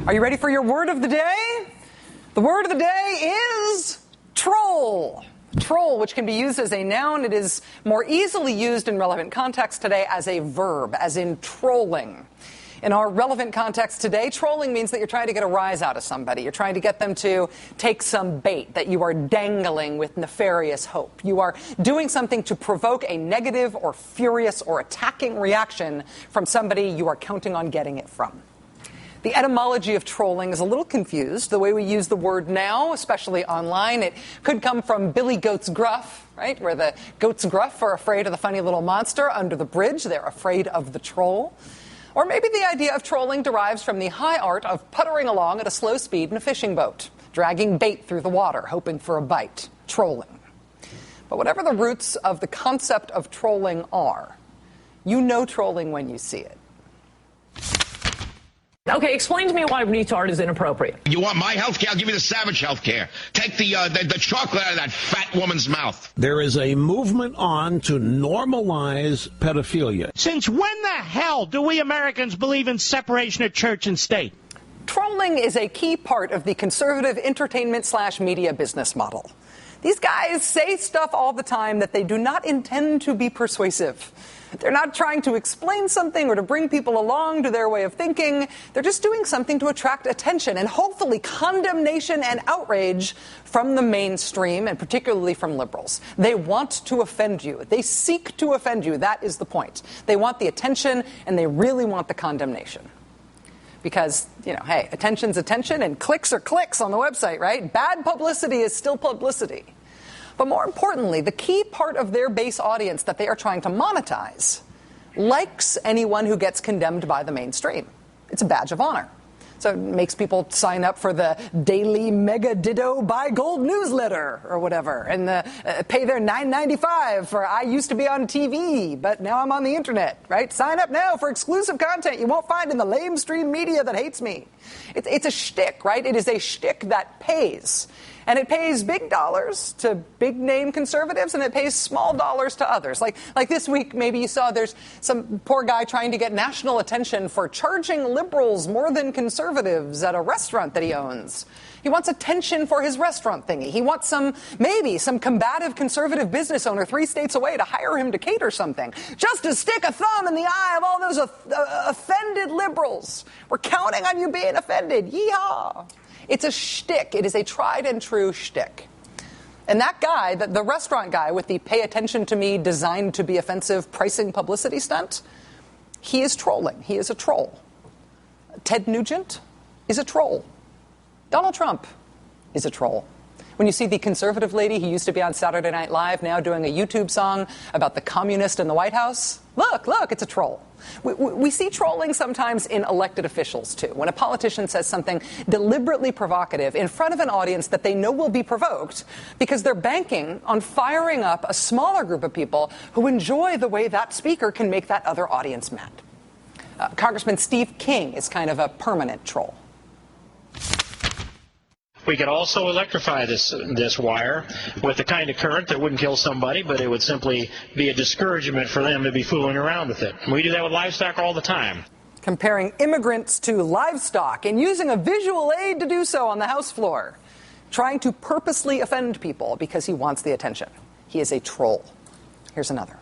Are you ready for your word of the day? The word of the day is troll. Troll, which can be used as a noun, it is more easily used in relevant context today as a verb, as in trolling. In our relevant context today, trolling means that you're trying to get a rise out of somebody. You're trying to get them to take some bait that you are dangling with nefarious hope. You are doing something to provoke a negative or furious or attacking reaction from somebody you are counting on getting it from. The etymology of trolling is a little confused. The way we use the word now, especially online, it could come from Billy Goat's Gruff, right? Where the goats gruff are afraid of the funny little monster under the bridge. They're afraid of the troll. Or maybe the idea of trolling derives from the high art of puttering along at a slow speed in a fishing boat, dragging bait through the water, hoping for a bite. Trolling. But whatever the roots of the concept of trolling are, you know trolling when you see it. Okay, explain to me why retard is inappropriate. You want my health care? I'll give you the savage health care. Take the chocolate out of that fat woman's mouth. There is a movement on to normalize pedophilia. Since when the hell do we Americans believe in separation of church and state? Trolling is a key part of the conservative entertainment/media business model. These guys say stuff all the time that they do not intend to be persuasive. They're not trying to explain something or to bring people along to their way of thinking. They're just doing something to attract attention and hopefully condemnation and outrage from the mainstream and particularly from liberals. They want to offend you. They seek to offend you. That is the point. They want the attention and they really want the condemnation. Because, hey, attention's attention and clicks are clicks on the website, right? Bad publicity is still publicity. But more importantly, the key part of their base audience that they are trying to monetize likes anyone who gets condemned by the mainstream. It's a badge of honor. So it makes people sign up for the daily mega ditto buy gold newsletter or whatever and pay their $9.95 for I used to be on TV, but now I'm on the internet, right? Sign up now for exclusive content you won't find in the lamestream media that hates me. It's a shtick, right? It is a shtick that pays. And it pays big dollars to big-name conservatives, and it pays small dollars to others. Like this week, maybe you saw there's some poor guy trying to get national attention for charging liberals more than conservatives at a restaurant that he owns. He wants attention for his restaurant thingy. He wants maybe some combative conservative business owner 3 states away to hire him to cater something, just to stick a thumb in the eye of all those offended liberals. We're counting on you being offended. Yeehaw! It's a shtick. It is a tried and true shtick. And that guy, the restaurant guy with the pay attention to me designed to be offensive pricing publicity stunt, he is trolling. He is a troll. Ted Nugent is a troll. Donald Trump is a troll. When you see the conservative lady who used to be on Saturday Night Live now doing a YouTube song about the communist in the White House, look, it's a troll. We see trolling sometimes in elected officials, too. When a politician says something deliberately provocative in front of an audience that they know will be provoked because they're banking on firing up a smaller group of people who enjoy the way that speaker can make that other audience mad. Congressman Steve King is kind of a permanent troll. We could also electrify this wire with the kind of current that wouldn't kill somebody, but it would simply be a discouragement for them to be fooling around with it. We do that with livestock all the time. Comparing immigrants to livestock and using a visual aid to do so on the House floor. Trying to purposely offend people because he wants the attention. He is a troll. Here's another.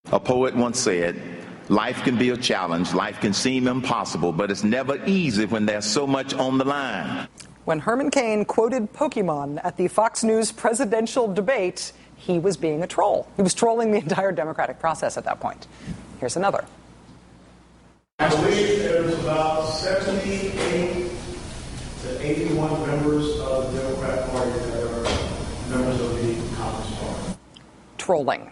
A poet once said, "Life can be a challenge, life can seem impossible, but it's never easy when there's so much on the line." When Herman Cain quoted Pokemon at the Fox News presidential debate, he was being a troll. He was trolling the entire democratic process at that point. Here's another. I believe there's about 78 to 81 members of the Democratic Party that are members of the Congress Party. Trolling.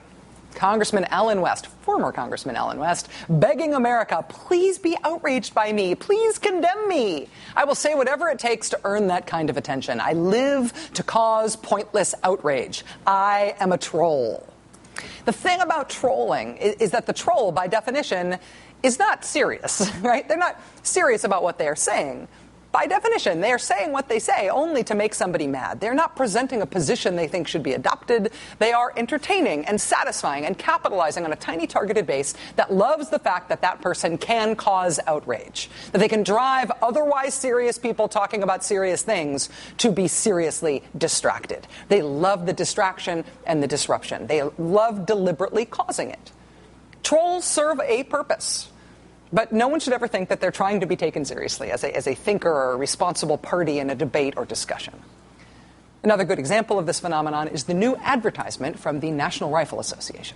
Congressman Allen West, former Congressman Allen West, begging America, please be outraged by me. Please condemn me. I will say whatever it takes to earn that kind of attention. I live to cause pointless outrage. I am a troll. The thing about trolling is that the troll, by definition, is not serious, right? They're not serious about what they are saying. By definition, they are saying what they say only to make somebody mad. They're not presenting a position they think should be adopted. They are entertaining and satisfying and capitalizing on a tiny targeted base that loves the fact that that person can cause outrage, that they can drive otherwise serious people talking about serious things to be seriously distracted. They love the distraction and the disruption. They love deliberately causing it. Trolls serve a purpose. But no one should ever think that they're trying to be taken seriously as a thinker or a responsible party in a debate or discussion. Another good example of this phenomenon is the new advertisement from the National Rifle Association.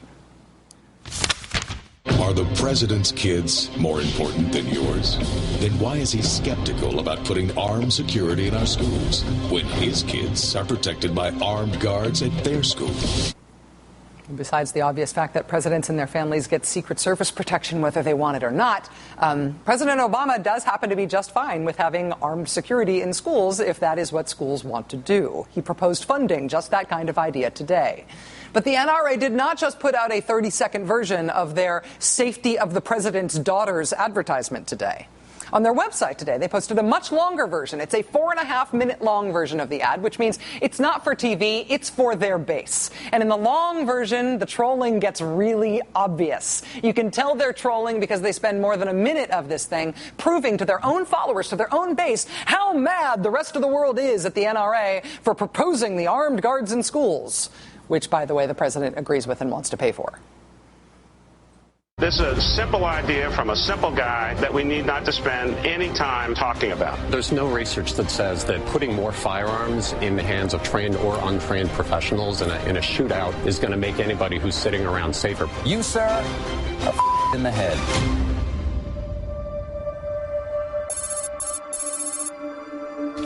Are the president's kids more important than yours? Then why is he skeptical about putting armed security in our schools when his kids are protected by armed guards at their school? Besides the obvious fact that presidents and their families get Secret Service protection whether they want it or not, President Obama does happen to be just fine with having armed security in schools if that is what schools want to do. He proposed funding just that kind of idea today. But the NRA did not just put out a 30-second version of their Safety of the President's Daughters advertisement today. On their website today, they posted a much longer version. It's a 4.5-minute long version of the ad, which means it's not for TV, it's for their base. And in the long version, the trolling gets really obvious. You can tell they're trolling because they spend more than a minute of this thing proving to their own followers, to their own base, how mad the rest of the world is at the NRA for proposing the armed guards in schools, which, by the way, the president agrees with and wants to pay for. This is a simple idea from a simple guy that we need not to spend any time talking about. There's no research that says that putting more firearms in the hands of trained or untrained professionals in a shootout is going to make anybody who's sitting around safer. You, sir, are in the head.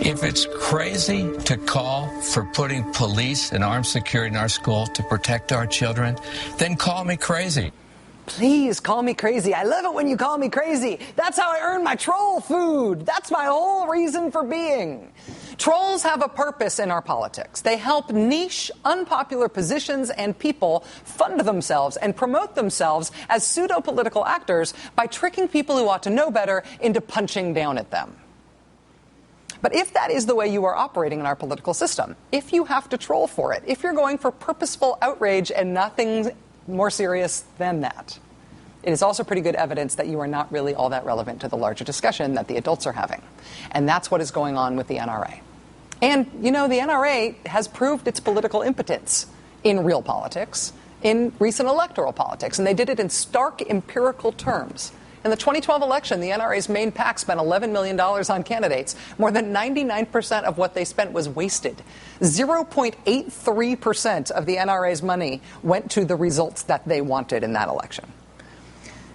If it's crazy to call for putting police and armed security in our school to protect our children, then call me crazy. Please call me crazy. I love it when you call me crazy. That's how I earn my troll food. That's my whole reason for being. Trolls have a purpose in our politics. They help niche, unpopular positions and people fund themselves and promote themselves as pseudo-political actors by tricking people who ought to know better into punching down at them. But if that is the way you are operating in our political system, if you have to troll for it, if you're going for purposeful outrage and nothing more serious than that, it is also pretty good evidence that you are not really all that relevant to the larger discussion that the adults are having. And that's what is going on with the NRA. And, you know, the NRA has proved its political impotence in real politics, in recent electoral politics, and they did it in stark empirical terms. In the 2012 election, the NRA's main PAC spent $11 million on candidates. More than 99% of what they spent was wasted. 0.83% of the NRA's money went to the results that they wanted in that election.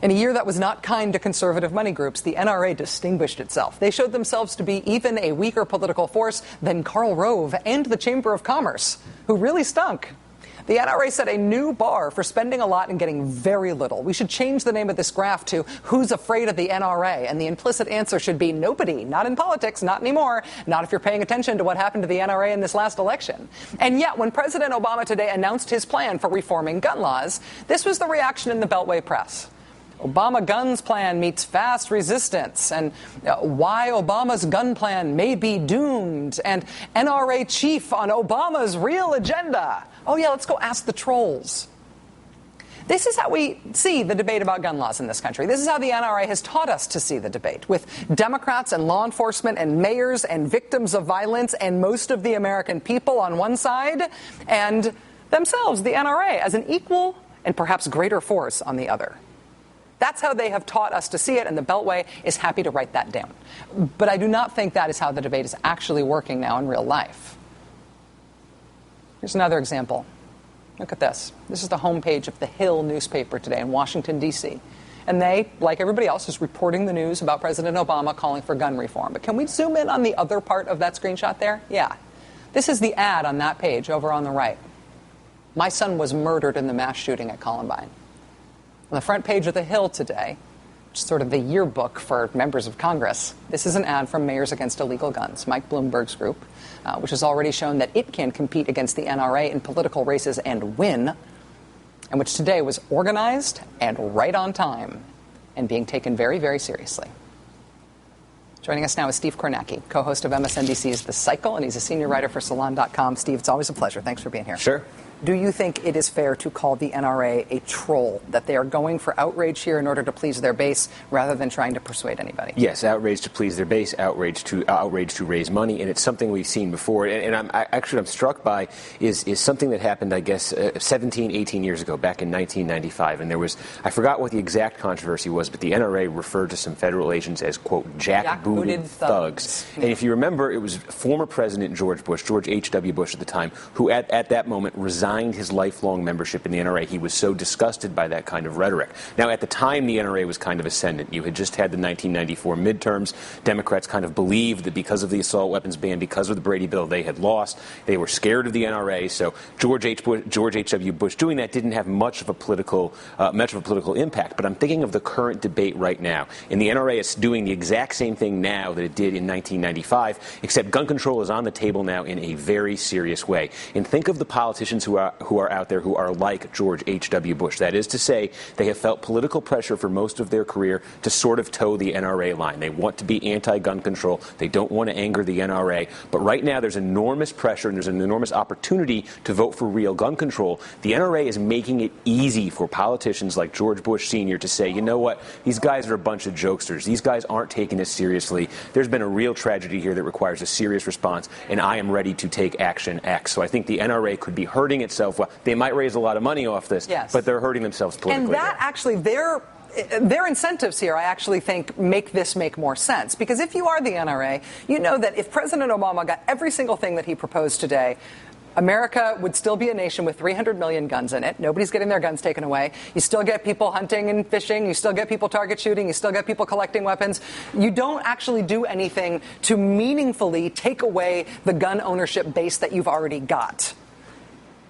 In a year that was not kind to conservative money groups, the NRA distinguished itself. They showed themselves to be even a weaker political force than Karl Rove and the Chamber of Commerce, who really stunk. The NRA set a new bar for spending a lot and getting very little. We should change the name of this graph to Who's Afraid of the NRA? And the implicit answer should be nobody. Not in politics, not anymore. Not if you're paying attention to what happened to the NRA in this last election. And yet, when President Obama today announced his plan for reforming gun laws, this was the reaction in the Beltway press. Obama guns plan meets fast resistance, and why Obama's gun plan may be doomed, and NRA chief on Obama's real agenda. Oh yeah, let's go ask the trolls. This is how we see the debate about gun laws in this country. This is how the NRA has taught us to see the debate, with Democrats and law enforcement and mayors and victims of violence and most of the American people on one side, and themselves, the NRA, as an equal and perhaps greater force on the other. That's how they have taught us to see it, and the Beltway is happy to write that down. But I do not think that is how the debate is actually working now in real life. Here's another example. Look at this. This is the homepage of the Hill newspaper today in Washington, D.C. And they, like everybody else, is reporting the news about President Obama calling for gun reform. But can we zoom in on the other part of that screenshot there? Yeah. This is the ad on that page over on the right. My son was murdered in the mass shooting at Columbine. On the front page of the Hill today, which is sort of the yearbook for members of Congress, this is an ad from Mayors Against Illegal Guns, Mike Bloomberg's group, which has already shown that it can compete against the NRA in political races and win, and which today was organized and right on time and being taken very, very seriously. Joining us now is Steve Kornacki, co-host of MSNBC's The Cycle, and he's a senior writer for Salon.com. Steve, it's always a pleasure. Thanks for being here. Sure. Do you think it is fair to call the NRA a troll, that they are going for outrage here in order to please their base rather than trying to persuade anybody? Yes, outrage to please their base, outrage to raise money, and it's something we've seen before. And I'm struck by is something that happened, I guess, 17, 18 years ago, back in 1995. And there was, I forgot what the exact controversy was, but the NRA referred to some federal agents as, quote, jackbooted thugs. Yeah. And if you remember, it was former President George Bush, George H.W. Bush at the time, who at that moment resigned his lifelong membership in the NRA. He was so disgusted by that kind of rhetoric. Now, at the time, the NRA was kind of ascendant. You had just had the 1994 midterms. Democrats kind of believed that because of the assault weapons ban, because of the Brady bill, they had lost. They were scared of the NRA. So George H.W. Bush doing that didn't have much of a political impact. But I'm thinking of the current debate right now. And the NRA is doing the exact same thing now that it did in 1995, except gun control is on the table now in a very serious way. And think of the politicians who are out there who are like George H.W. Bush. That is to say, they have felt political pressure for most of their career to sort of toe the NRA line. They want to be anti-gun control. They don't want to anger the NRA. But right now, there's enormous pressure and there's an enormous opportunity to vote for real gun control. The NRA is making it easy for politicians like George Bush Sr. to say, you know what, these guys are a bunch of jokesters. These guys aren't taking this seriously. There's been a real tragedy here that requires a serious response, and I am ready to take action X. So I think the NRA could be hurting itself. Well, they might raise a lot of money off this, yes, but they're hurting themselves politically. And that actually, their incentives here, I actually think, make this make more sense. Because if you are the NRA, you know that if President Obama got every single thing that he proposed today, America would still be a nation with 300 million guns in it. Nobody's getting their guns taken away. You still get people hunting and fishing. You still get people target shooting. You still get people collecting weapons. You don't actually do anything to meaningfully take away the gun ownership base that you've already got.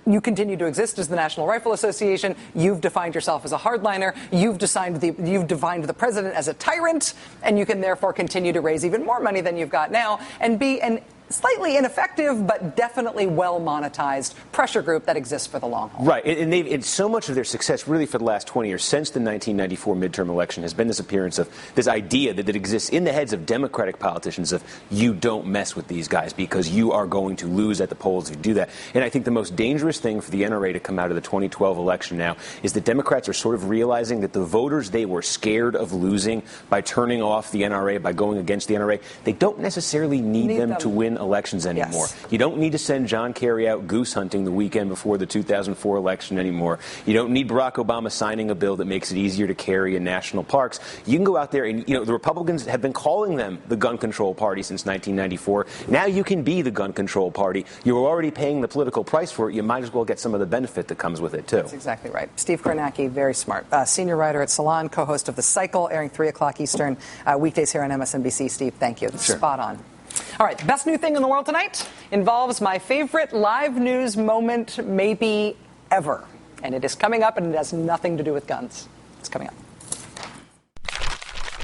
You continue to exist as the National Rifle Association. You've defined yourself as a hardliner. You've defined the president as a tyrant, and you can therefore continue to raise even more money than you've got now and be an slightly ineffective but definitely well-monetized pressure group that exists for the long haul. Right, and so much of their success really for the last 20 years, since the 1994 midterm election, has been this appearance of this idea that exists in the heads of Democratic politicians of you don't mess with these guys because you are going to lose at the polls if you do that. And I think the most dangerous thing for the NRA to come out of the 2012 election now is that Democrats are sort of realizing that the voters they were scared of losing by turning off the NRA, by going against the NRA, they don't necessarily need them to win elections anymore. Yes. You don't need to send John Kerry out goose hunting the weekend before the 2004 election anymore. You don't need Barack Obama signing a bill that makes it easier to carry in national parks. You can go out there and, the Republicans have been calling them the gun control party since 1994. Now you can be the gun control party. You're already paying the political price for it. You might as well get some of the benefit that comes with it, too. That's exactly right. Steve Kornacki, very smart. Senior writer at Salon, co-host of The Cycle, airing 3 o'clock Eastern, weekdays here on MSNBC. Steve, thank you. Sure. Spot on. All right, the best new thing in the world tonight involves my favorite live news moment maybe ever. And it is coming up, and it has nothing to do with guns. It's coming up.